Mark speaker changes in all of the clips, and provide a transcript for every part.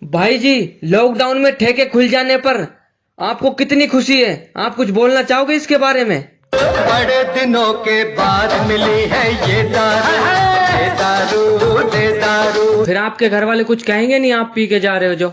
Speaker 1: भाई जी, लॉकडाउन में ठेके खुल जाने पर आपको कितनी खुशी है? आप कुछ बोलना चाहोगे इसके बारे में?
Speaker 2: बड़े दिनों के बाद मिली है ये दारू, ये दारू, ये दारू।
Speaker 1: फिर आपके घर वाले कुछ कहेंगे नहीं आप पी के जा रहे हो जो?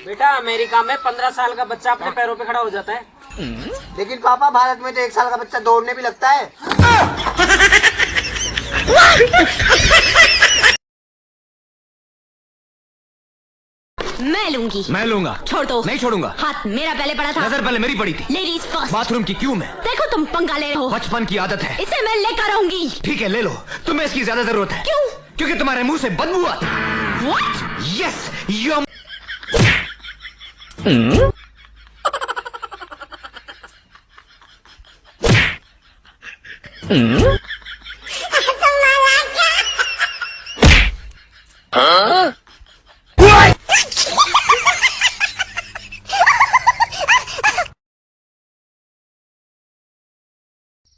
Speaker 1: बेटा, अमेरिका में 15 साल का बच्चा अपने पैरों पे खड़ा हो जाता है।
Speaker 3: लेकिन पापा, भारत में तो 1 साल का बच्चा दौड़ने भी लगता है।
Speaker 4: मैं लूंगी।
Speaker 5: मैं लूंगा।
Speaker 4: छोड़ दो।
Speaker 5: नहीं छोड़ूंगा।
Speaker 4: हाथ मेरा पहले पड़ा था।
Speaker 5: नजर पहले मेरी पड़ी थी।
Speaker 4: Ladies first.
Speaker 5: बाथरूम की क्यों मैं?
Speaker 4: देखो तुम पंगा ले रहे हो।
Speaker 5: बचपन की आदत है।
Speaker 4: इसे मैं लेकर आऊंगी।
Speaker 5: ठीक है, ले लो। तुम्हें इसकी ज्यादा जरूरत है।
Speaker 4: क्यों?
Speaker 5: क्योंकि तुम्हारे मुंह से बदबू आती है।
Speaker 4: What?
Speaker 5: यस, यू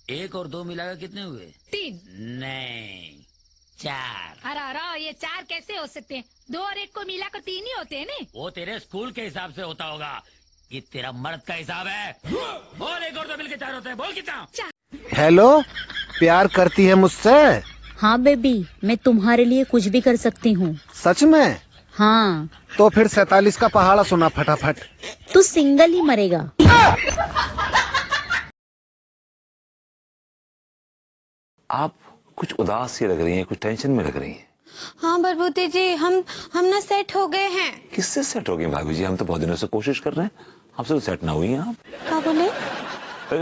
Speaker 6: एक और दो मिलाकर कितने हुए?
Speaker 7: 3।
Speaker 6: नहीं, 4।
Speaker 7: अरे ये 4 कैसे हो सकते हैं? 2 और 1 को मिलाकर 3 ही होते हैं ने।
Speaker 6: वो तेरे स्कूल के हिसाब से होता होगा, ये तेरा मर्द का हिसाब है। बोल, एक और दो मिलकर 4 होते हैं। बोल कितना?
Speaker 8: हेलो, प्यार करती है मुझसे?
Speaker 9: हाँ बेबी, मैं तुम्हारे लिए कुछ भी कर सकती हूँ।
Speaker 8: सच में?
Speaker 9: हाँ।
Speaker 8: तो फिर 47 का पहाड़ा सुना फटाफट।
Speaker 9: तू सिंगल ही मरेगा।
Speaker 10: आप कुछ उदास सी लग रही हैं, कुछ टेंशन में लग रही हैं।
Speaker 11: हाँ बरबूती जी, हम ना सेट हो गए हैं।
Speaker 10: किससे सेट हो गई भाभी जी? हम तो बहुत दिनों से कोशिश कर रहे हैं, आपसे तो सेट ना हुई हैं आप।
Speaker 11: क्या बोले?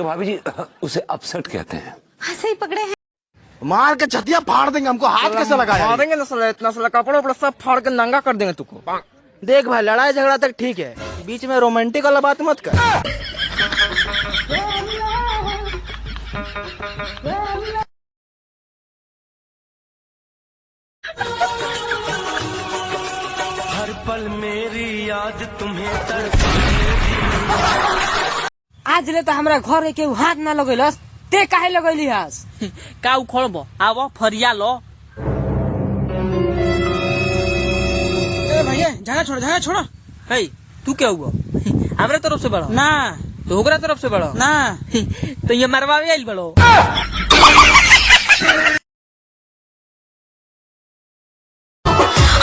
Speaker 10: भाभी जी, उसे अपसेट कहते हैं।
Speaker 11: हाँ, सही पकड़े हैं।
Speaker 3: मार के छतिया फाड़ देंगे, हमको हाथ कैसे लगाया?
Speaker 1: फाड़ देंगे ना, इतना साला कपड़ा उपड़ा सब फाड़ के नंगा कर देंगे तुमको।
Speaker 3: देख भाई, लड़ाई झगड़ा तक ठीक है, बीच में रोमांटिक वाला बात मत कर।
Speaker 2: हर पल मेरी याद तुम्हें
Speaker 1: आज ले तो हमरा घर के हाथ ना लगैलस, ते काहे लगैली हस? का उखड़बो, आवो फरिया लो।
Speaker 3: ए भैया, झगड़ा छोड़ो।
Speaker 1: हे, तू क्या हुआ? हमरा तरफ से बढ़ो ना, तो ओकरा तरफ से बढ़ो ना। तो ये मरवावे आइल बढ़ो।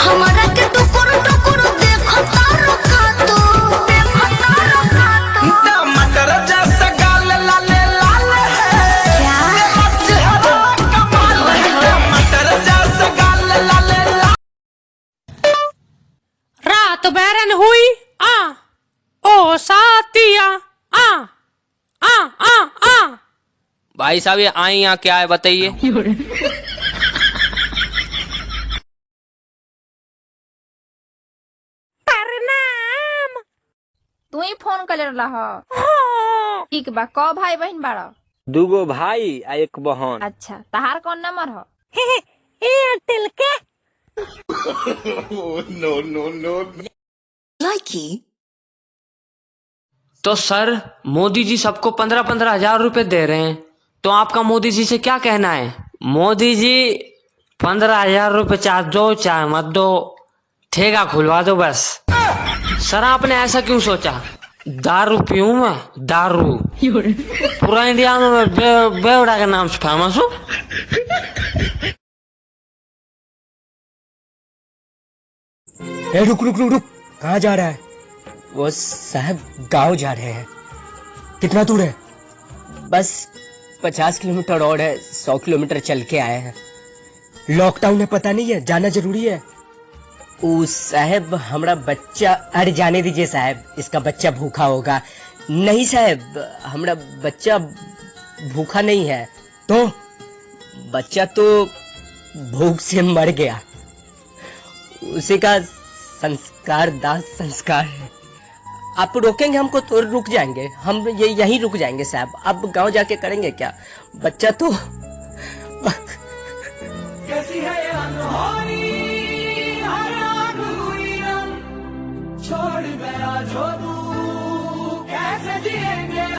Speaker 4: हमारा के टुकुर टुकुर देखो तारो खातो, देखो तारो खातो।
Speaker 2: टमाटर जैसा गाल लाल लाल है।
Speaker 4: क्या?
Speaker 2: कमाल है, टमाटर जैसा गाल लाल लाल।
Speaker 7: रात बैरन हुई ओ साथिया आ।
Speaker 1: भाई साहब, ये आई यहाँ क्या है बताइए?
Speaker 11: तू ही फोन कर रहा। ठीक बा, कौ भाई बहन बाड़ा?
Speaker 1: 2 भाई आ 1 बहन।
Speaker 11: अच्छा, तहार कौन नंबर हो?
Speaker 7: एयरटेल के।
Speaker 1: तो सर, मोदी जी सबको 15-15 हजार रुपए दे रहे हैं, तो आपका मोदी जी से क्या कहना है? मोदी जी 15,000 रुपए चाहे दो चाहे मत दो, ठेका खुलवा दो बस। सर, आपने ऐसा क्यों सोचा? दारू पीऊं मैं? दारू पूरा इंडिया में मैं बेवड़ा के नाम से फेमस हूँ।
Speaker 3: रुक, कहाँ जा रहा है? वो साहब गांव जा रहे हैं। कितना दूर है? बस 50 किलोमीटर और है, 100 किलोमीटर चल के आए हैं। लॉकडाउन है, पता नहीं है, जाना जरूरी है। ओ साहब, हमारा बच्चा, अरे जाने दीजिए साहब, इसका बच्चा भूखा होगा। नहीं साहब, हमारा बच्चा भूखा नहीं है। तो बच्चा तो भूख से मर गया, उसी का संस्कार दाह संस्कार है। आप रोकेंगे हमको तो रुक जाएंगे, हम ये यहीं रुक जाएंगे साहब। अब गांव जाके करेंगे क्या, बच्चा तो
Speaker 2: कैसी है ये अनहोनी, हर आग हुई रंग, छोड़ गया जो तू कैसे जिएंगे।